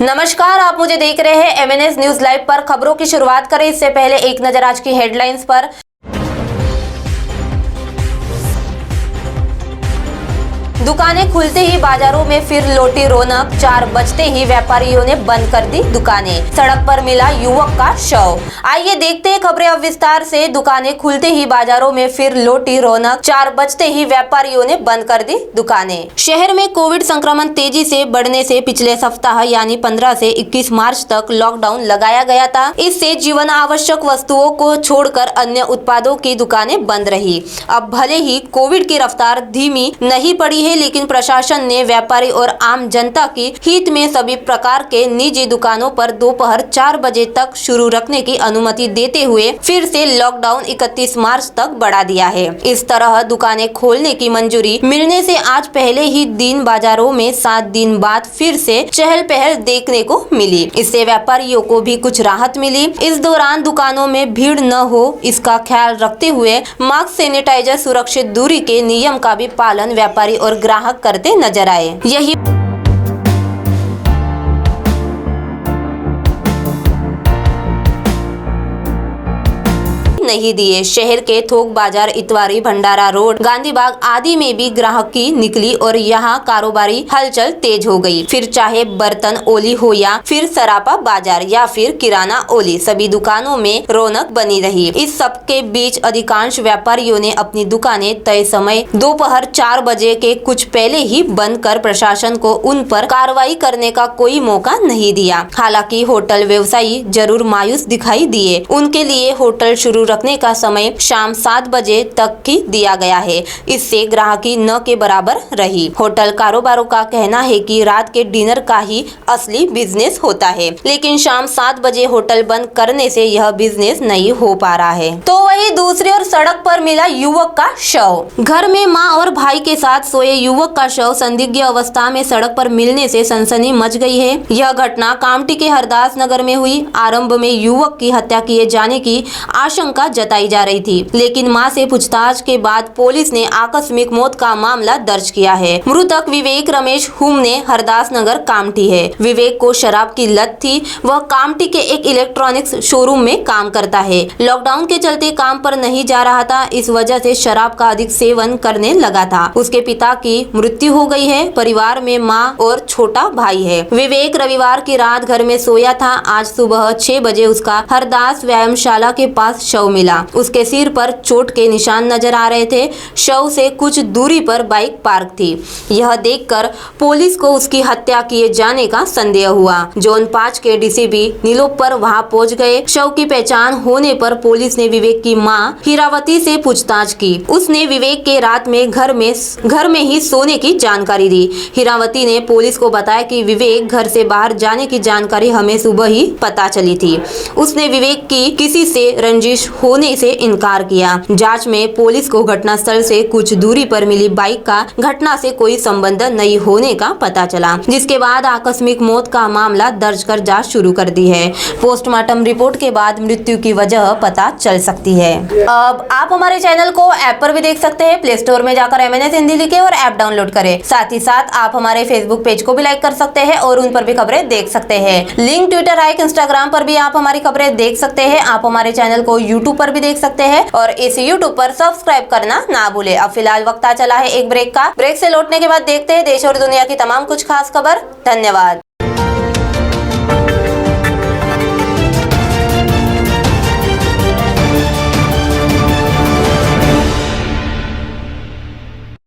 नमस्कार, आप मुझे देख रहे हैं एमएनएस न्यूज लाइव पर। खबरों की शुरुआत करें इससे पहले एक नजर आज की हेडलाइंस पर। दुकानें खुलते ही बाजारों में फिर लौटी रौनक। 4 बजते ही व्यापारियों ने बंद कर दी दुकानें। सड़क पर मिला युवक का शव। आइए देखते हैं खबरें अब विस्तार से। दुकानें खुलते ही बाजारों में फिर लौटी रौनक। 4 बजते ही व्यापारियों ने बंद कर दी दुकानें। शहर में कोविड संक्रमण तेजी से बढ़ने से पिछले सप्ताह यानी 15 से 21 मार्च तक लॉकडाउन लगाया गया था। इससे जीवन आवश्यक वस्तुओं को छोड़कर अन्य उत्पादों की दुकानें बंद रही। अब भले ही कोविड की रफ्तार धीमी नहीं पड़ी है, लेकिन प्रशासन ने व्यापारी और आम जनता की हित में सभी प्रकार के निजी दुकानों पर दोपहर 4 बजे तक शुरू रखने की अनुमति देते हुए फिर से लॉकडाउन 31 मार्च तक बढ़ा दिया है। इस तरह दुकानें खोलने की मंजूरी मिलने से आज पहले ही दिन बाजारों में 7 दिन बाद फिर से चहल पहल देखने को मिली। इससे व्यापारियों को भी कुछ राहत मिली। इस दौरान दुकानों में भीड़ न हो, इसका ख्याल रखते हुए मास्क, सैनिटाइजर, सुरक्षित दूरी के नियम का भी पालन व्यापारी और ग्राहक करते नजर आए। यही नहीं दिए। शहर के थोक बाजार, इतवारी, भंडारा रोड, गांधी बाग आदि में भी ग्राहकी निकली और यहाँ कारोबारी हलचल तेज हो गई। फिर चाहे बर्तन ओली हो या फिर सरापा बाजार या फिर किराना ओली, सभी दुकानों में रौनक बनी रही। इस सब के बीच अधिकांश व्यापारियों ने अपनी दुकानें तय समय दोपहर 4 बजे के कुछ पहले ही बंद कर प्रशासन को उन पर कार्रवाई करने का कोई मौका नहीं दिया। हालांकि होटल व्यवसायी जरूर मायूस दिखाई दिए। उनके लिए होटल शुरू रखने का समय शाम 7 बजे तक की दिया गया है। इससे ग्राहकी न के बराबर रही। होटल कारोबारों का कहना है कि रात के डिनर का ही असली बिजनेस होता है, लेकिन शाम 7 बजे होटल बंद करने से यह बिजनेस नहीं हो पा रहा है। तो वही दूसरी ओर सड़क पर मिला युवक का शव। घर में मां और भाई के साथ सोए युवक का शव संदिग्ध अवस्था में सड़क पर मिलने से सनसनी मच गई है। यह घटना कामटी के हरदास नगर में हुई। आरंभ में युवक की हत्या किए जाने की आशंका जताई जा रही थी, लेकिन मां से पूछताछ के बाद पुलिस ने आकस्मिक मौत का मामला दर्ज किया है। मृतक विवेक रमेश हुमने हरदास नगर कामटी है। विवेक को शराब की लत थी। वह कामटी के एक इलेक्ट्रॉनिक्स शोरूम में काम करता है। लॉकडाउन के चलते काम पर नहीं जा रहा था, इस वजह से शराब का अधिक सेवन करने लगा था। उसके पिता की मृत्यु हो गई है। परिवार में मां और छोटा भाई है। विवेक रविवार की रात घर में सोया था। आज सुबह 6 बजे उसका हरदास व्यायामशाला के पास शव मिला। उसके सिर पर चोट के निशान नजर आ रहे थे। शव से कुछ दूरी पर बाइक पार्क थी। यह देखकर पुलिस को उसकी हत्या किए जाने का संदेह हुआ। जोन 5 के डीसीपी नीलोपर वहां पहुंच गए। शव की पहचान होने पर पुलिस ने विवेक की मां हीरावती से पूछताछ की। उसने विवेक के रात में घर में ही सोने की जानकारी दी। हीरावती ने पुलिस को बताया कि विवेक घर से बाहर जाने की जानकारी हमें सुबह ही पता चली थी। उसने विवेक की किसी से रंजिश होने से इनकार किया। जांच में पुलिस को घटनास्थल से कुछ दूरी पर मिली बाइक का घटना से कोई संबंध नहीं होने का पता चला, जिसके बाद आकस्मिक मौत का मामला दर्ज कर जांच शुरू कर दी है। पोस्टमार्टम रिपोर्ट के बाद मृत्यु की वजह पता चल सकती है। अब आप हमारे चैनल को ऐप पर भी देख सकते हैं। प्ले स्टोर में जाकर एमएनएस हिंदी लिखे और ऐप डाउनलोड करें। साथ ही साथ आप हमारे फेसबुक पेज को भी लाइक कर सकते हैं और उन पर भी खबरें देख सकते हैं। लिंक ट्विटर, हाइक, इंस्टाग्राम पर भी आप हमारी खबरें देख सकते हैं। आप हमारे चैनल को यूट्यूब पर भी देख सकते हैं और इस यूट्यूब पर सब्सक्राइब करना ना भूले। अब फिलहाल वक्त आ चला है एक ब्रेक का। ब्रेक से लौटने के बाद देखते हैं देश और दुनिया की तमाम कुछ खास खबर। धन्यवाद।